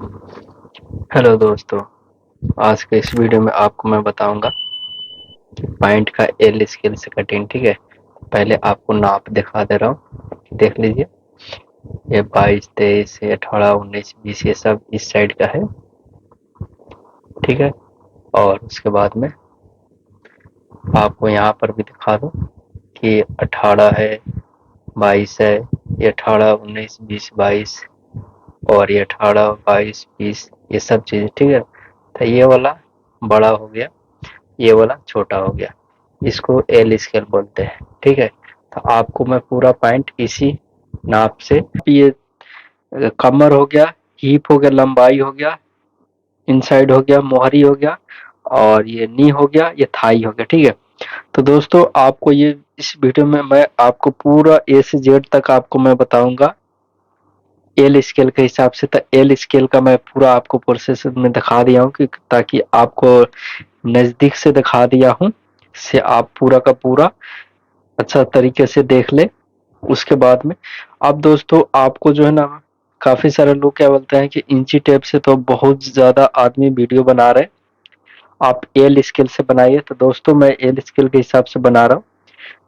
Hello दोस्तों, आज के इस वीडियो में आपको मैं बताऊंगा कि पॉइंट का एल स्केल से कटिंग। ठीक है, पहले आपको नाप दिखा दे रहा हूँ, देख लीजिए। ये 22, 23, 18, 19, 20 ये सब इस साइड का है। ठीक है, और उसके बाद में आपको यहाँ पर भी दिखा दूँ कि 18 है, 22 है, ये 18, 19, 20, 22 और ये 18, 22, 20 ये सब चीज़। ठीक है, तो ये वाला बड़ा हो गया, ये वाला छोटा हो गया, इसको एल स्केल बोलते हैं। ठीक है, तो आपको मैं पूरा पॉइंट इसी नाप से, ये कमर हो गया, हिप हो गया, लंबाई हो गया, इनसाइड हो गया, मोहरी हो गया, और ये नी हो गया, ये थाई हो गया। ठीक है, तो दोस्तों आपको ये इस वीडियो में मैं आपको पूरा ए से जेड तक आपको मैं बताऊंगा एल स्केल के हिसाब से। तो एल स्केल का मैं पूरा आपको प्रोसेस में दिखा दिया हूँ कि ताकि आपको नजदीक से दिखा दिया हूँ, से आप पूरा का पूरा अच्छा तरीके से देख ले। उसके बाद में अब दोस्तों आपको जो है ना, काफी सारे लोग क्या बोलते हैं कि इंची टेप से तो बहुत ज्यादा आदमी वीडियो बना रहे हैं, आप एल स्केल से बनाइए। तो दोस्तों मैं एल स्केल के हिसाब से बना रहा हूँ।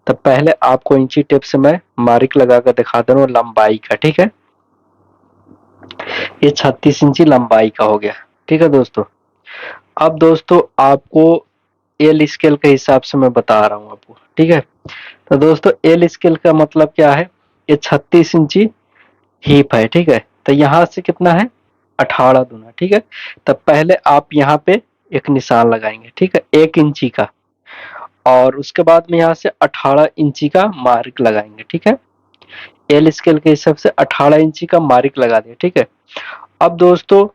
तो पहले आपको इंची टेप से मैं मार्क लगा कर दिखा दे रहा हूँ लंबाई का। ठीक है, ये 36 इंची लंबाई का हो गया। ठीक है दोस्तों, अब दोस्तों आपको एल स्केल के हिसाब से मैं बता रहा हूँ आपको। ठीक है, तो दोस्तों एल स्केल का मतलब क्या है, ये 36 इंची हीप है। ठीक है, तो यहाँ से कितना है, 18 दूना। ठीक है, तो पहले आप यहाँ पे एक निशान लगाएंगे। ठीक है, 1 इंची का, और उसके बाद में यहाँ से 18 इंची का मार्क लगाएंगे। ठीक है, एल स्केल के हिसाब से 18 इंची का मार्क लगा दिया। ठीक है, अब दोस्तों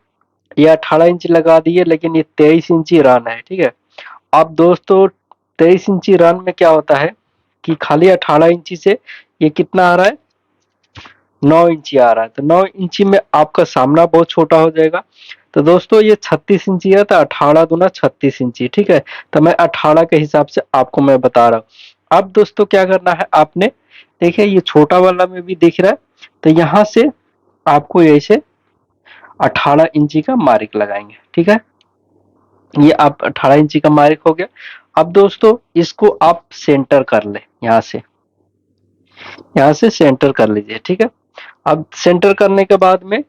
ये 18 इंची लगा दिए, लेकिन ये 23 इंची रन है। ठीक है, अब दोस्तों 23 इंची रन में क्या होता है कि खाली 18 इंची से ये कितना आ रहा है, 9 इंची आ रहा है। तो 9 इंची में आपका सामना बहुत छोटा हो जाएगा। तो दोस्तों ये 36 इंची है, तो 18 दूना 36 इंची। ठीक है, तो मैं 18 के हिसाब से आपको मैं बता रहा हूँ। अब दोस्तों क्या करना है आपने, देखिए ये छोटा वाला में भी दिख रहा है, तो यहाँ से आपको ऐसे 18 इंची का मार्क लगाएंगे। ठीक है, ये आप 18 इंची का मार्क हो गया। अब दोस्तों इसको आप सेंटर कर ले, यहाँ से सेंटर कर लीजिए। ठीक है, अब सेंटर करने के बाद में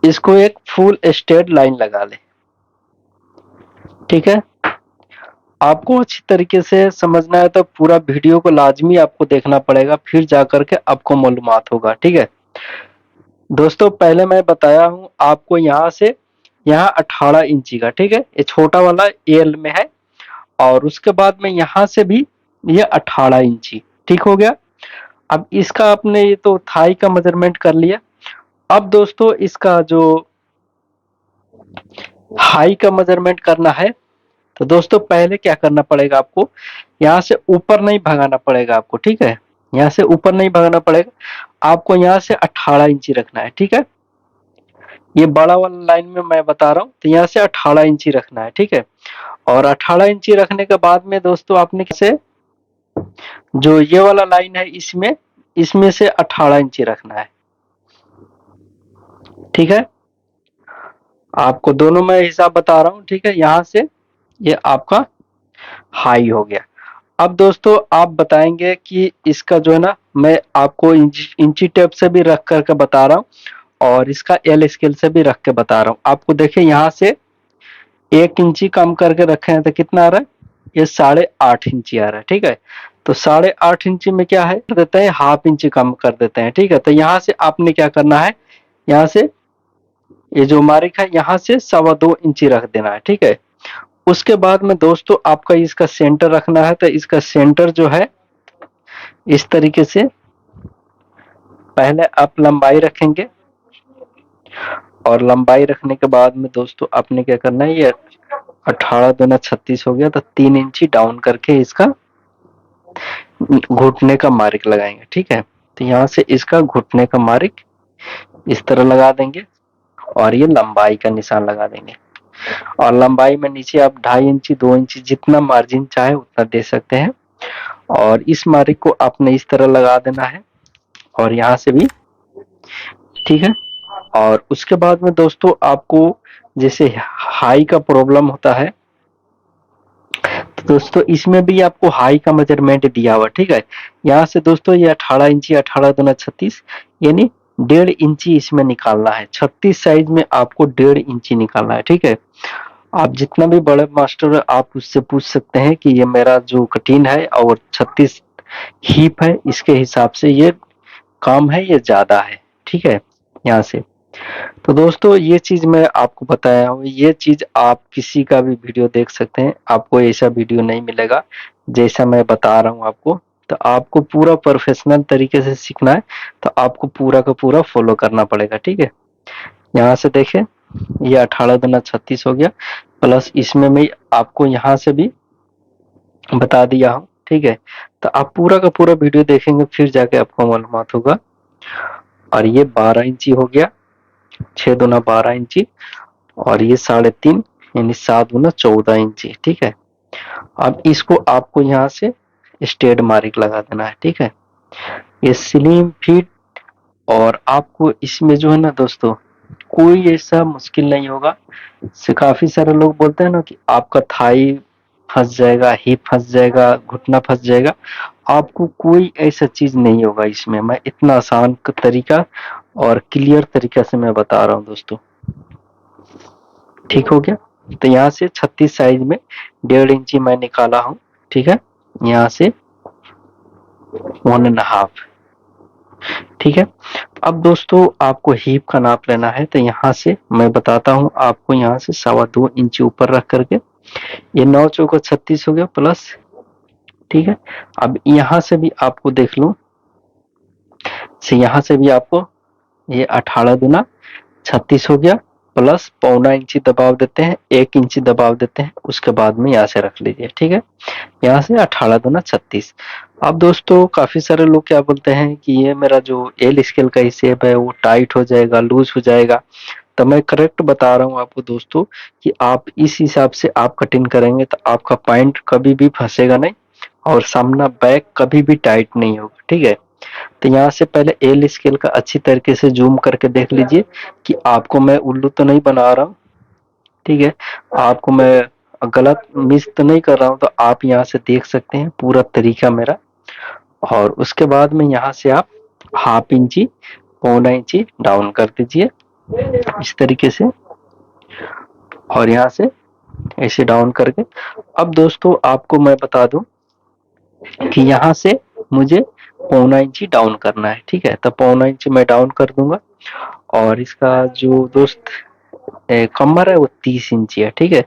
इसको एक फुल स्ट्रेट लाइन लगा ले। ठीक है, आपको अच्छी तरीके से समझना है तो पूरा वीडियो को लाजमी आपको देखना पड़ेगा, फिर जाकर के आपको मालूमात होगा। ठीक है दोस्तों, पहले मैं बताया हूँ आपको यहाँ से, यहाँ 18 इंची का। ठीक है, ये छोटा वाला एल में है, और उसके बाद में यहाँ से भी ये 18 इंची। ठीक हो गया, अब इसका आपने ये तो थाई का मेजरमेंट कर लिया। अब दोस्तों इसका जो हाई का मेजरमेंट करना है, तो दोस्तों पहले क्या करना पड़ेगा आपको, यहाँ से ऊपर नहीं भगाना पड़ेगा आपको। ठीक है, यहाँ से ऊपर नहीं भगाना पड़ेगा आपको, यहाँ से 18 इंची रखना है। ठीक है, ये बड़ा वाला लाइन में मैं बता रहा हूँ, तो यहाँ से 18 इंची रखना है। ठीक है, और 18 इंची रखने के बाद में दोस्तों आपने कैसे, जो ये वाला लाइन है इसमें इसमें से 18 इंची रखना है। ठीक है, आपको दोनों में हिसाब बता रहा हूँ। ठीक है, यहाँ से ये आपका हाई हो गया। अब दोस्तों आप बताएंगे कि इसका जो है ना, मैं आपको इंची टेप से भी रख करके बता रहा हूँ, और इसका एल स्केल से भी रख के बता रहा हूँ आपको। देखिए यहाँ से 1 इंची कम करके रखे हैं, तो कितना आ रहा है, ये 8.5 इंची आ रहा है। ठीक है, तो 8.5 इंची में क्या है, कर देते हैं हाफ इंची कम कर देते हैं। ठीक है, तो यहाँ से आपने क्या करना है, यहाँ से ये जो मार्क है यहाँ से 2.25 इंची रख देना है। ठीक है, उसके बाद में दोस्तों आपका इसका सेंटर रखना है, तो इसका सेंटर जो है इस तरीके से पहले आप लंबाई रखेंगे, और लंबाई रखने के बाद में दोस्तों आपने क्या करना है, ये 18 दूना 36 हो गया, तो 3 इंची डाउन करके इसका घुटने का मार्क लगाएंगे। ठीक है, तो यहाँ से इसका घुटने का मार्क इस तरह लगा देंगे, और ये लंबाई का निशान लगा देंगे। और लंबाई में नीचे आप 2.5 इंची 2 इंची जितना मार्जिन चाहे उतना दे सकते हैं, और इस मार्क को आपने इस तरह लगा देना है, और यहाँ से भी ठीक है। और उसके बाद में दोस्तों आपको जैसे हाई का प्रॉब्लम होता है, तो दोस्तों इसमें भी आपको हाई का मेजरमेंट दिया हुआ, ठीक है। यहाँ से दोस्तों ये 18 इंची, 18 दूना 36, यानी 1.5 इंची इसमें निकालना है। 36 साइज में आपको 1.5 इंची निकालना है, ठीक है। आप जितना भी बड़े मास्टर है आप उससे पूछ सकते हैं कि ये मेरा जो कटिंग है और 36 हीप है, इसके हिसाब से ये कम है ये ज्यादा है, ठीक है। यहाँ से तो दोस्तों ये चीज मैं आपको बताया हूँ, ये चीज आप किसी का भी वीडियो देख सकते हैं, आपको ऐसा वीडियो नहीं मिलेगा जैसा मैं बता रहा हूँ आपको। तो आपको पूरा प्रोफेशनल तरीके से सीखना है, तो आपको पूरा का पूरा फॉलो करना पड़ेगा, ठीक है। यहाँ से देखें, ये 18 दूना 36 हो गया, प्लस इसमें मैं आपको यहाँ से भी बता दिया हूँ, ठीक है। तो आप पूरा का पूरा वीडियो देखेंगे फिर जाके आपको मालूमात होगा। और ये 12 इंची हो गया, 6 दूना 12 इंची, और ये 3.5 यानी 7 गुना 14 इंची, ठीक है। अब इसको आपको यहाँ से स्टेड मार्क लगा देना है, ठीक है। ये स्लिम फिट, और आपको इसमें जो है ना दोस्तों कोई ऐसा मुश्किल नहीं होगा। से काफी सारे लोग बोलते हैं ना कि आपका थाई फंस जाएगा, हिप फंस जाएगा, घुटना फंस जाएगा, आपको कोई ऐसा चीज नहीं होगा इसमें। मैं इतना आसान तरीका और क्लियर तरीका से मैं बता रहा हूँ दोस्तों, ठीक हो गया। तो यहाँ से 36 साइज में 1.5 इंची मैं निकाला हूँ, ठीक है। यहाँ से 1.5, ठीक है। अब दोस्तों आपको हीप का नाप लेना है, तो यहाँ से मैं बताता हूँ आपको, यहाँ से 2.25 इंची ऊपर रख करके ये 9 चौका 36 हो गया प्लस, ठीक है। अब यहाँ से भी आपको देख लूं, से यहाँ से भी आपको ये 18 दूना 36 हो गया, प्लस 0.25 इंची दबाव देते हैं, 1 इंची दबाव देते हैं, उसके बाद में यहाँ से रख लीजिए, ठीक है। यहाँ से 18 दूना 36। अब दोस्तों काफी सारे लोग क्या बोलते हैं कि ये मेरा जो एल स्केल का शेप है वो टाइट हो जाएगा, लूज हो जाएगा। तो मैं करेक्ट बता रहा हूँ आपको दोस्तों कि आप इस हिसाब से आप कटिंग करेंगे तो आपका पॉइंट कभी भी फंसेगा नहीं, और सामना बैक कभी भी टाइट नहीं होगा, ठीक है। तो यहाँ से पहले एल स्केल का अच्छी तरीके से जूम करके देख लीजिए कि आपको मैं उल्लू तो नहीं बना रहा हूँ, ठीक है। आपको मैं गलत मिस तो नहीं कर रहा हूँ, तो आप यहाँ से देख सकते हैं पूरा तरीका मेरा। और उसके बाद में यहाँ से आप 1/2 इंची 0.25 इंची डाउन कर दीजिए इस तरीके से, और यहाँ से ऐसे डाउन करके। अब दोस्तों आपको मैं बता दूं कि यहाँ से मुझे 0.25 इंची डाउन करना है, ठीक है। तो 0.25 इंची मैं डाउन कर दूंगा, और इसका जो दोस्त कमर है वो 30 इंची है, ठीक है।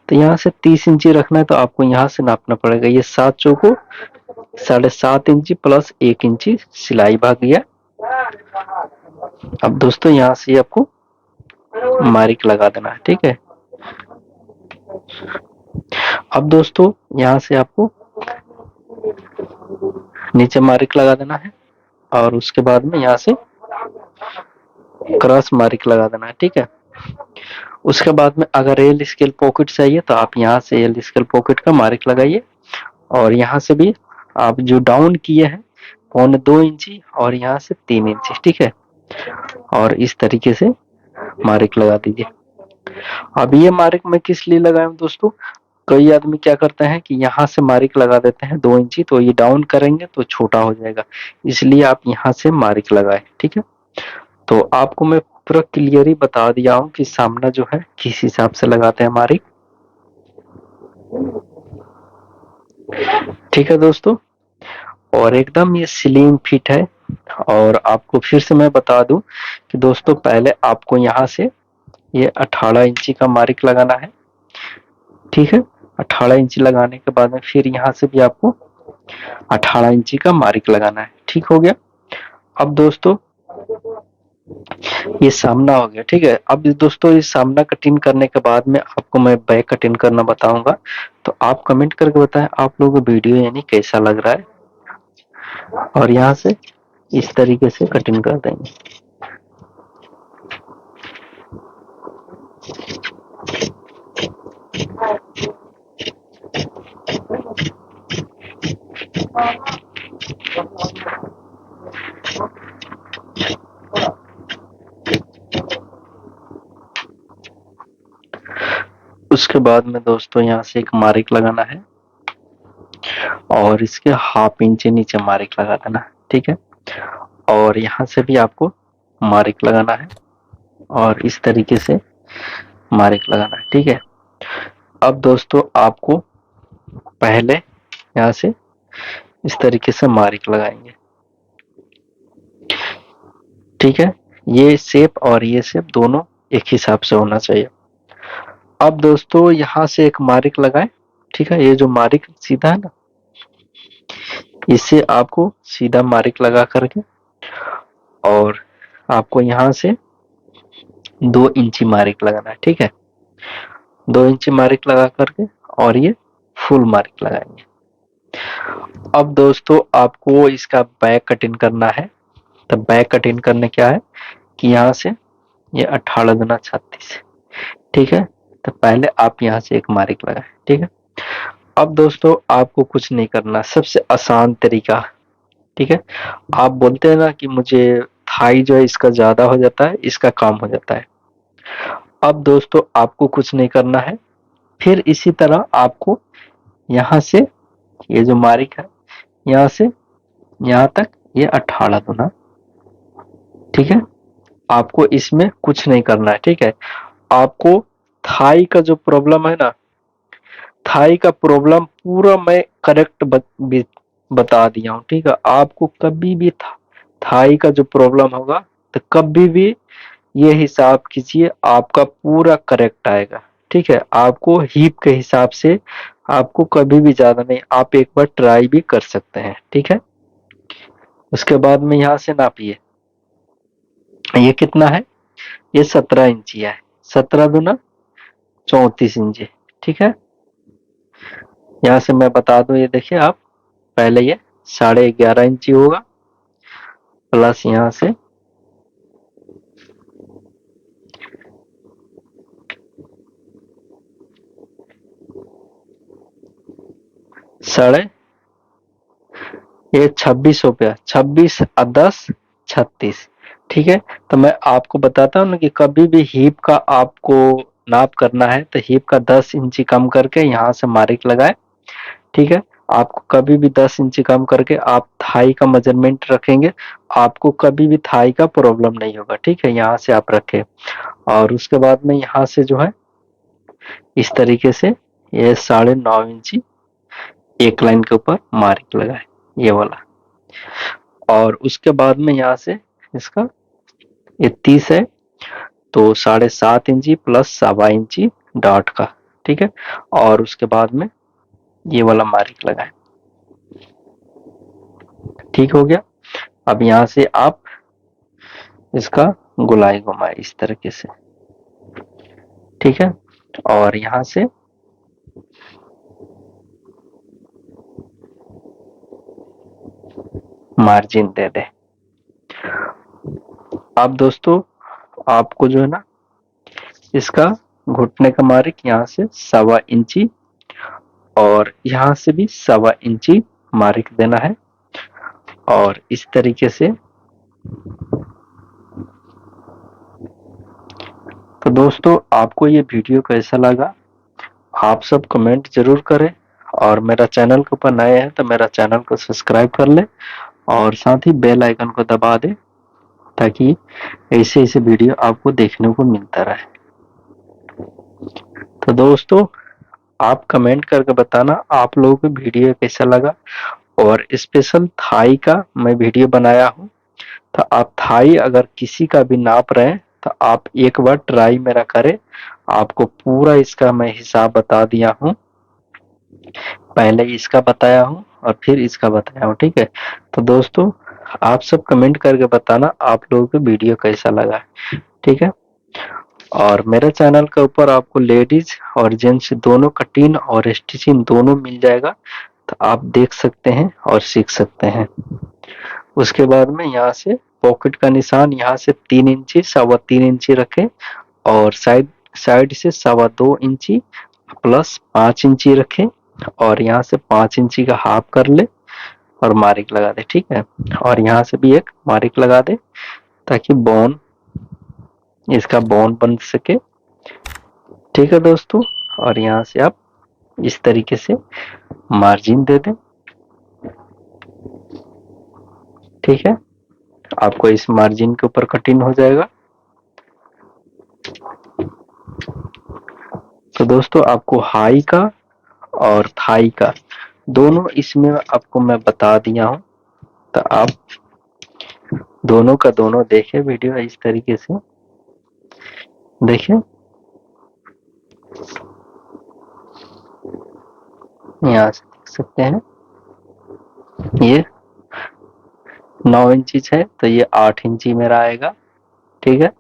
तो यहाँ से 30 इंची रखना है, तो आपको यहाँ से नापना पड़ेगा, ये 7 चौको 7.5 इंची प्लस 1 इंची सिलाई भाग गया। अब दोस्तों यहाँ से आपको मार्क लगा देना है, ठीक है। अब दोस्तों यहाँ से आपको नीचे मार्क लगा देना है, और उसके बाद में यहाँ से क्रॉस मार्क लगा देना है, ठीक है। उसके बाद में अगर एल स्केल पॉकेट चाहिए तो आप यहाँ से एल स्केल पॉकेट का मार्क लगाइए, और यहाँ से भी आप जो डाउन किए हैं 1.25 इंची और यहाँ से 3 इंची, ठीक है। और इस तरीके से मार्क लगा दीजिए। अब ये मार्क मैं किस लिए लगाया हूँ दोस्तों, कई आदमी क्या करते हैं कि यहाँ से मार्क लगा देते हैं 2 इंची, तो ये डाउन करेंगे तो छोटा हो जाएगा, इसलिए आप यहाँ से मार्क लगाए, ठीक है। तो आपको मैं पूरा क्लियर ही बता दिया हूँ कि सामना जो है किस हिसाब से लगाते हैं मार्क, ठीक है दोस्तों। और एकदम ये स्लिम फिट है। और आपको फिर से मैं बता दूं कि दोस्तों पहले आपको यहाँ से ये 18 इंची का मार्क लगाना है, ठीक है। 18 इंची लगाने के बाद में फिर यहाँ से भी आपको 18 इंची का मार्क लगाना है, ठीक हो गया। अब दोस्तों ये सामना हो गया, ठीक है। अब दोस्तों ये सामना कटिंग करने के बाद में आपको मैं बैक कटिंग करना बताऊंगा, तो आप कमेंट करके बताएं आप लोगों को वीडियो यानी कैसा लग रहा है। और यहाँ से इस तरीके से कटिंग कर देंगे। उसके बाद में दोस्तों यहाँ से एक मार्क लगाना है और इसके हाफ इंच नीचे मार्क लगा देना है, ठीक है। और यहाँ से भी आपको मार्क लगाना है और इस तरीके से मार्क लगाना है, ठीक है। अब दोस्तों आपको पहले यहाँ से इस तरीके से मार्क लगाएंगे, ठीक है। ये शेप और ये शेप दोनों एक हिसाब से होना चाहिए। अब दोस्तों यहाँ से एक मार्क लगाए, ठीक है। ये जो मार्क सीधा है ना, इससे आपको सीधा मार्क लगा करके और आपको यहाँ से 2 इंची मार्क लगाना है, ठीक है। 2 इंची मार्क लगा करके और ये फुल मार्क लगाएंगे। अब दोस्तों आपको इसका बैक कटिंग करना है। तो बैक कटिंग करने क्या है कि यहाँ से ये 18 दूना 36, ठीक है। तो पहले आप यहाँ से एक मार्क लगाए, ठीक है। अब दोस्तों आपको कुछ नहीं करना, सबसे आसान तरीका, ठीक है। आप बोलते हैं ना कि मुझे थाई जो है इसका ज्यादा हो जाता है, इसका कम हो जाता है। अब दोस्तों आपको कुछ नहीं करना है, फिर इसी तरह आपको यहाँ से ये जो मार्क है यहाँ से यहाँ तक ये 18 दूना, ठीक है। आपको इसमें कुछ नहीं करना है, ठीक है। आपको थाई का जो प्रॉब्लम है ना, थाई का प्रॉब्लम पूरा मैं करेक्ट बता दिया हूँ, ठीक है। आपको कभी भी थाई का जो प्रॉब्लम होगा तो कभी भी ये हिसाब कीजिए, आपका पूरा करेक्ट आएगा, ठीक है। आपको हिप के हिसाब से आपको कभी भी ज्यादा नहीं, आप एक बार ट्राई भी कर सकते हैं, ठीक है। उसके बाद में यहाँ से नापिए, ये कितना है, ये 17 इंची है, 17 दूना 34 इंची, ठीक है। यहाँ से मैं बता दूं, ये देखिए आप, पहले ये 11.5 इंची होगा प्लस यहाँ से साढ़े, ये 26 हो गया, 26 और 10 36, ठीक है। तो मैं आपको बताता हूँ ना कि कभी भी हिप का आपको नाप करना है तो हिप का 10 इंची कम करके यहाँ से मार्क लगाए, ठीक है। आपको कभी भी 10 इंची कम करके आप थाई का मेजरमेंट रखेंगे, आपको कभी भी थाई का प्रॉब्लम नहीं होगा, ठीक है। यहाँ से आप रखें और उसके बाद में यहाँ से जो है इस तरीके से ये 9.5 इंची एक लाइन के ऊपर मार्क लगाए, ये वाला। और उसके बाद में यहाँ से इसका ये 30 है तो 7.5 इंची प्लस 1.25 इंची डॉट का, ठीक है। और उसके बाद में ये वाला मार्क लगाए, ठीक हो गया। अब यहाँ से आप इसका गोलाई घुमाए इस तरीके से, ठीक है। और यहाँ से मार्जिन दे दे। अब दोस्तों आपको जो है ना इसका घुटने का मार्क यहाँ से 1.25 इंची और यहाँ से भी 1.25 इंची मार्क देना है। और इस तरीके से, तो दोस्तों आपको ये वीडियो कैसा लगा आप सब कमेंट जरूर करें और मेरा चैनल के ऊपर नए हैं तो मेरा चैनल को सब्सक्राइब कर ले और साथ ही बेल आइकन को दबा दे ताकि ऐसे ऐसे वीडियो आपको देखने को मिलता रहे। तो दोस्तों आप कमेंट करके बताना आप लोगों को वीडियो कैसा लगा और स्पेशल थाई का मैं वीडियो बनाया हूँ। तो आप थाई अगर किसी का भी नाप रहे हैं तो आप एक बार ट्राई मेरा करें, आपको पूरा इसका मैं हिसाब बता दिया हूँ, पहले इसका बताया हूँ और फिर इसका बताया हूँ, ठीक है। तो दोस्तों आप सब कमेंट करके बताना आप लोगों को वीडियो कैसा लगा, ठीक है। और मेरे चैनल के ऊपर आपको लेडीज और जेंट्स दोनों कटिंग और स्टिचिंग दोनों मिल जाएगा, तो आप देख सकते हैं और सीख सकते हैं। उसके बाद में यहाँ से पॉकेट का निशान यहाँ से 3 इंची 3.25 इंची रखें और साइड साइड से 2.25 इंची प्लस 5 इंची रखें और यहाँ से 5 इंची का हाफ कर ले और मार्क लगा दे, ठीक है। और यहाँ से भी एक मार्क लगा दे ताकि बोन इसका बोन बन सके, ठीक है दोस्तों। और यहाँ से आप इस तरीके से मार्जिन दे दें। ठीक है, आपको इस मार्जिन के ऊपर कटिंग हो जाएगा। तो दोस्तों आपको हाई का और थाई का दोनों इसमें आपको मैं बता दिया हूं, तो आप दोनों का दोनों देखें वीडियो इस तरीके से देखिए। यहाँ से देख सकते हैं ये 9 इंची है तो ये 8 इंची मेरा आएगा। ठीक है,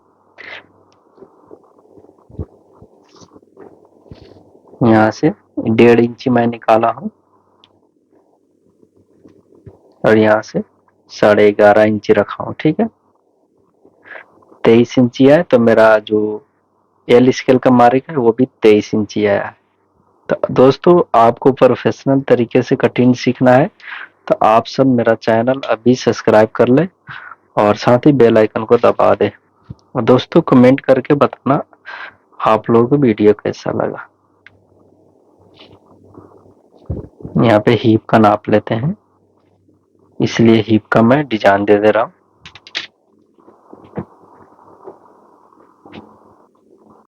यहाँ से 1.5 इंची मैं निकाला हूं और यहाँ से 11.5 इंची रखा हूं। ठीक है, 23 इंची है तो मेरा जो एल स्केल का मार्क है वो भी 23 इंची आया है। तो दोस्तों आपको प्रोफेशनल तरीके से कटिंग सीखना है तो आप सब मेरा चैनल अभी सब्सक्राइब कर ले और साथ ही बेल आइकन को दबा दे। और दोस्तों कमेंट करके बताना आप लोगों को वीडियो कैसा लगा। यहाँ पे हीप का नाप लेते हैं, इसलिए हीप का मैं डिजाइन दे दे रहा हूँ।